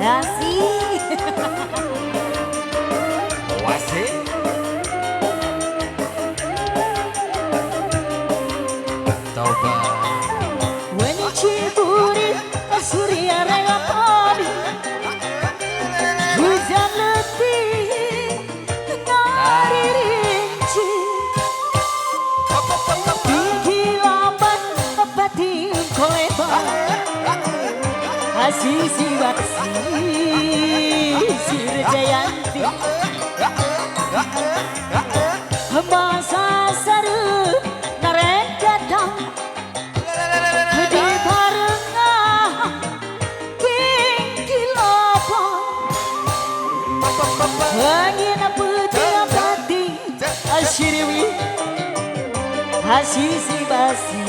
Asih. Wasih. Toba. Wani ciburi surya raya padi. Hujan letih nari rinci. Tinggi lambat batin kolebar. Asisi waksi Sirjayanti Masa seru narek datang di barengah tinggi lapang angin putih pati asyiriwi asisi basi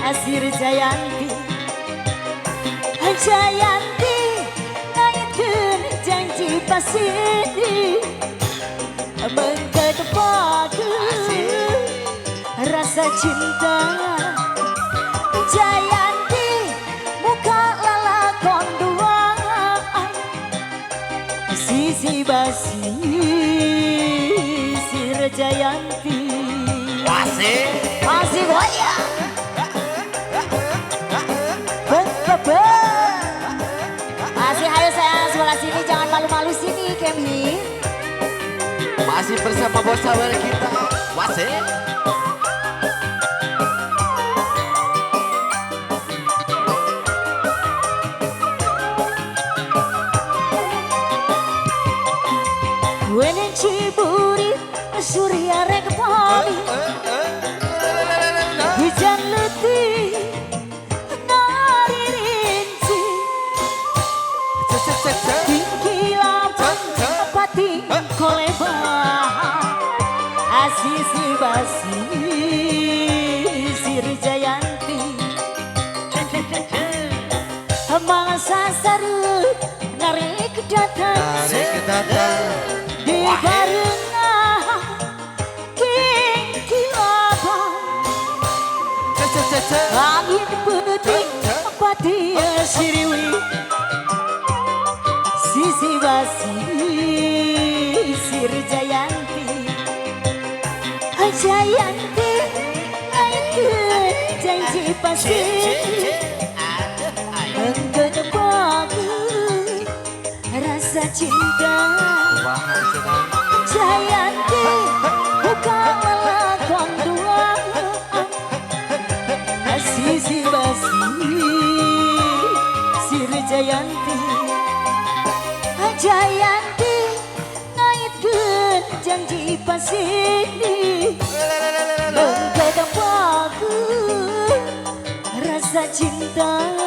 asir jayanti Jayanti naikkan janji pasidi mengkedepak rasa cinta Jayanti muka lalakon duaan sisi basi sir Jayanti Wasih. masih banyak masih ayo sayang sebelah sini jangan malu-malu sini Kemi. Masih bersama bos sabar kita. Wasih. Wene ciburi surya rek padi hujan letih nari rinci tinggi lapang pati kolebar asisi basi sir Jayanti masa seru narik datang di barengah tinggi lapang angin putih pati siriwi sisi basi sir Jayanti Jayanti naikkan janji pasti menggedepak rasa cinta Jayanti buka lakon dua sisi basi sir Jayanti Jayanti naikkan janji pasini menggedepak rasa cinta